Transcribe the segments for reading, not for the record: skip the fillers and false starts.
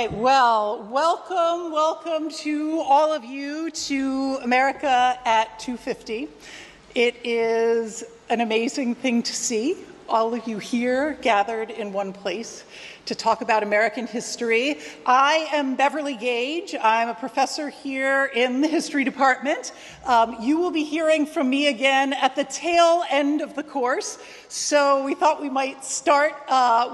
right, well, welcome to all of you to America at 250. It is an amazing thing to see all of you here gathered in one place to talk about American history. I am Beverly Gage. I'm a professor here in the history department. You will be hearing from me again at the tail end of the course. So we thought we might start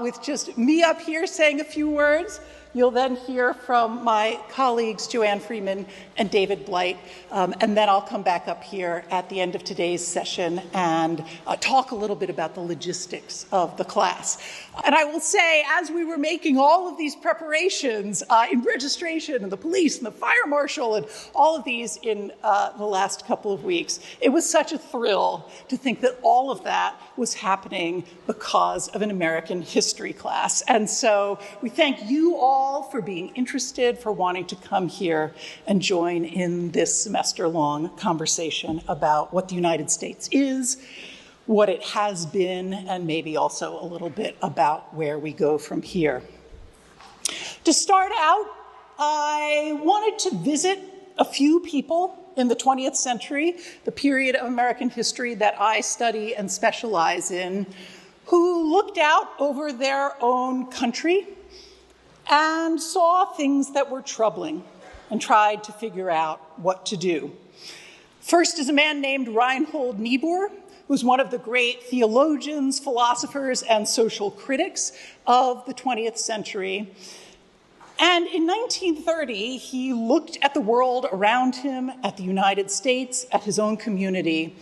with just me up here saying a few words. You'll then hear from my colleagues, Joanne Freeman and David Blight, and then I'll come back up here at the end of today's session and talk a little bit about the logistics of the class. And I will say, as we were making all of these preparations in registration and the police and the fire marshal and all of these in the last couple of weeks, it was such a thrill to think that all of that was happening because of an American history class. And so we thank you all for being interested, for wanting to come here and join in this semester-long conversation about what the United States is, what it has been, and maybe also a little bit about where we go from here. To start out, I wanted to visit a few people in the 20th century, the period of American history that I study and specialize in, who looked out over their own country and saw things that were troubling and tried to figure out what to do. First is a man named Reinhold Niebuhr, who was one of the great theologians, philosophers, and social critics of the 20th century. And in 1930, he looked at the world around him, at the United States, at his own community,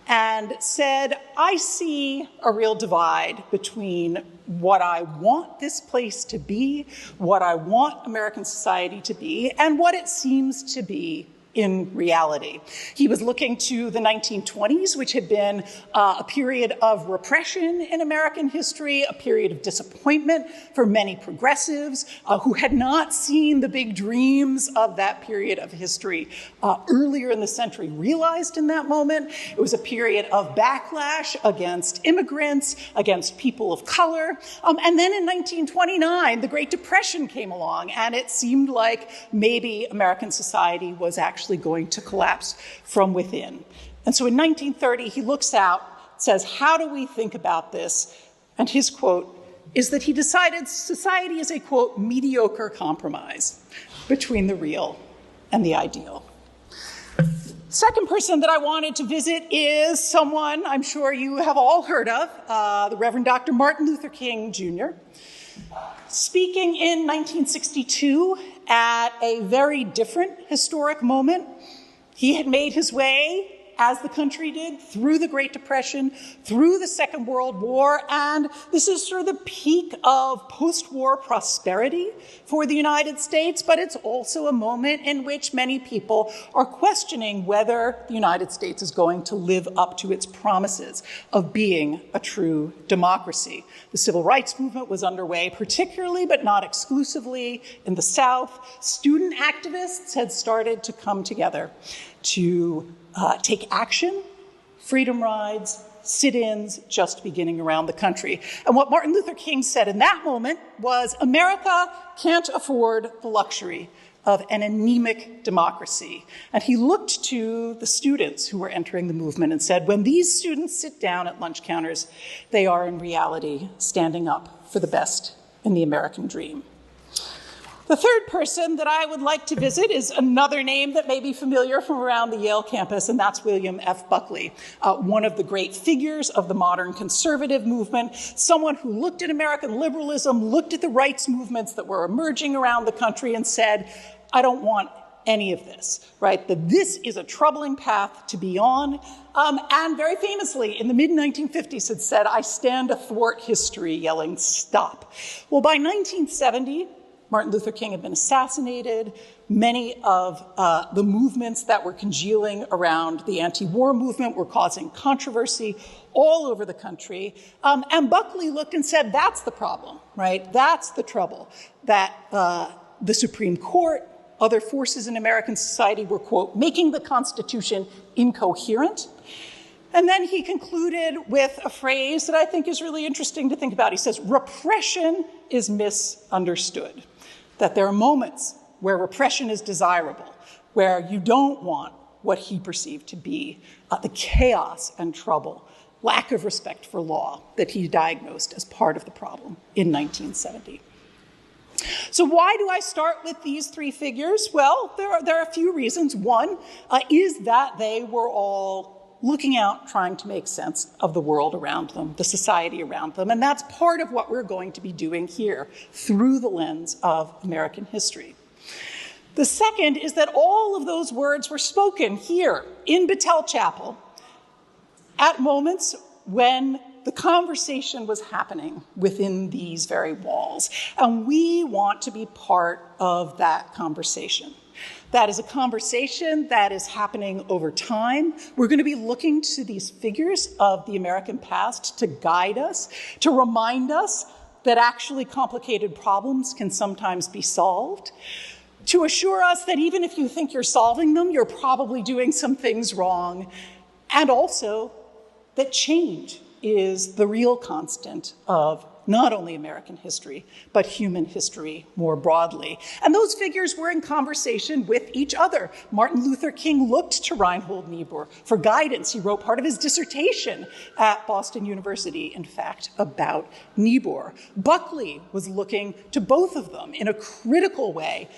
and said, I see a real divide between what I want this place to be, what I want American society to be, and what it seems to be in reality. He was looking to the 1920s, which had been a period of repression in American history, a period of disappointment for many progressives who had not seen the big dreams of that period of history earlier in the century realized in that moment. It was a period of backlash against immigrants, against people of color. And then in 1929, the Great Depression came along, and it seemed like maybe American society was actually going to collapse from within. And so in 1930, he looks out, says, how do we think about this? And his quote is that he decided society is a, quote, mediocre compromise between the real and the ideal. Second person that I wanted to visit is someone I'm sure you have all heard of, the Reverend Dr. Martin Luther King, Jr. Speaking in 1962 at a very different historic moment, he had made his way, as the country did, through the Great Depression, through the Second World War, and this is sort of the peak of post-war prosperity for the United States, but it's also a moment in which many people are questioning whether the United States is going to live up to its promises of being a true democracy. The civil rights movement was underway, particularly but not exclusively in the South. Student activists had started to come together to take action, freedom rides, sit-ins just beginning around the country. And what Martin Luther King said in that moment was, America can't afford the luxury of an anemic democracy. And he looked to the students who were entering the movement and said, when these students sit down at lunch counters, they are in reality standing up for the best in the American dream. The third person that I would like to visit is another name that may be familiar from around the Yale campus, and that's William F. Buckley, one of the great figures of the modern conservative movement, someone who looked at American liberalism, looked at the rights movements that were emerging around the country and said, I don't want any of this, right? That this is a troubling path to be on. And very famously, in the mid-1950s, had said, I stand athwart history, yelling, stop. Well, by 1970, Martin Luther King had been assassinated. Many of the movements that were congealing around the anti-war movement were causing controversy all over the country. And Buckley looked and said, that's the problem, right? That's the trouble, that the Supreme Court, other forces in American society were, quote, making the Constitution incoherent. And then he concluded with a phrase that I think is really interesting to think about. He says, repression is misunderstood. that there are moments where repression is desirable, where you don't want what he perceived to be the chaos and trouble, lack of respect for law that he diagnosed as part of the problem in 1970. So why do I start with these three figures? Well, there are a few reasons. One is that they were all looking out, trying to make sense of the world around them, the society around them, and that's part of what we're going to be doing here through the lens of American history. The second is that all of those words were spoken here in Battelle Chapel at moments when the conversation was happening within these very walls. And we want to be part of that conversation. That is a conversation that is happening over time. We're going to be looking to these figures of the American past to guide us, to remind us that actually complicated problems can sometimes be solved, to assure us that even if you think you're solving them, you're probably doing some things wrong, and also that change is the real constant of not only American history, but human history more broadly. And those figures were in conversation with each other. Martin Luther King looked to Reinhold Niebuhr for guidance. He wrote part of his dissertation at Boston University, in fact, about Niebuhr. Buckley was looking to both of them in a critical way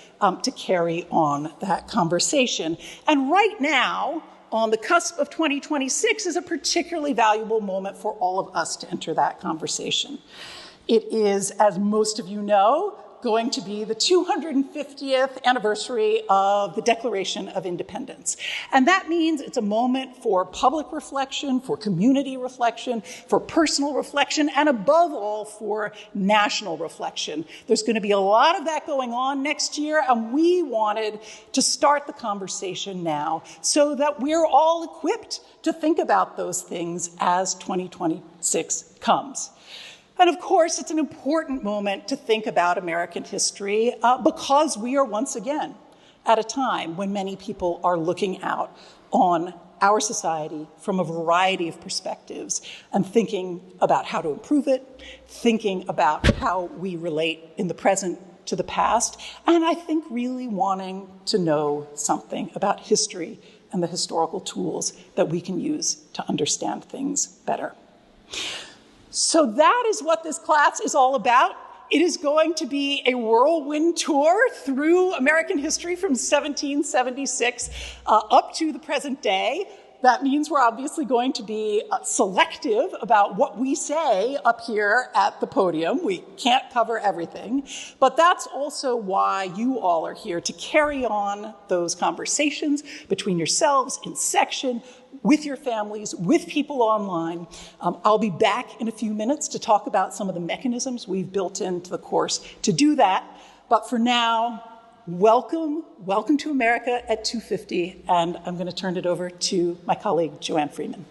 to carry on that conversation. And right now, on the cusp of 2026, is a particularly valuable moment for all of us to enter that conversation. It is, as most of you know, going to be the 250th anniversary of the Declaration of Independence. And that means it's a moment for public reflection, for community reflection, for personal reflection, and above all, for national reflection. There's going to be a lot of that going on next year, and we wanted to start the conversation now so that we're all equipped to think about those things as 2026 comes. And of course, it's an important moment to think about American history because we are once again at a time when many people are looking out on our society from a variety of perspectives and thinking about how to improve it, thinking about how we relate in the present to the past, and I think really wanting to know something about history and the historical tools that we can use to understand things better. So that is what this class is all about. It is going to be a whirlwind tour through American history from 1776 up to the present day. That means we're obviously going to be selective about what we say up here at the podium. We can't cover everything, but that's also why you all are here, to carry on those conversations between yourselves in section, with your families, with people online. I'll be back in a few minutes to talk about some of the mechanisms we've built into the course to do that. But for now, welcome to America at 250, and I'm going to turn it over to my colleague, Joanne Freeman.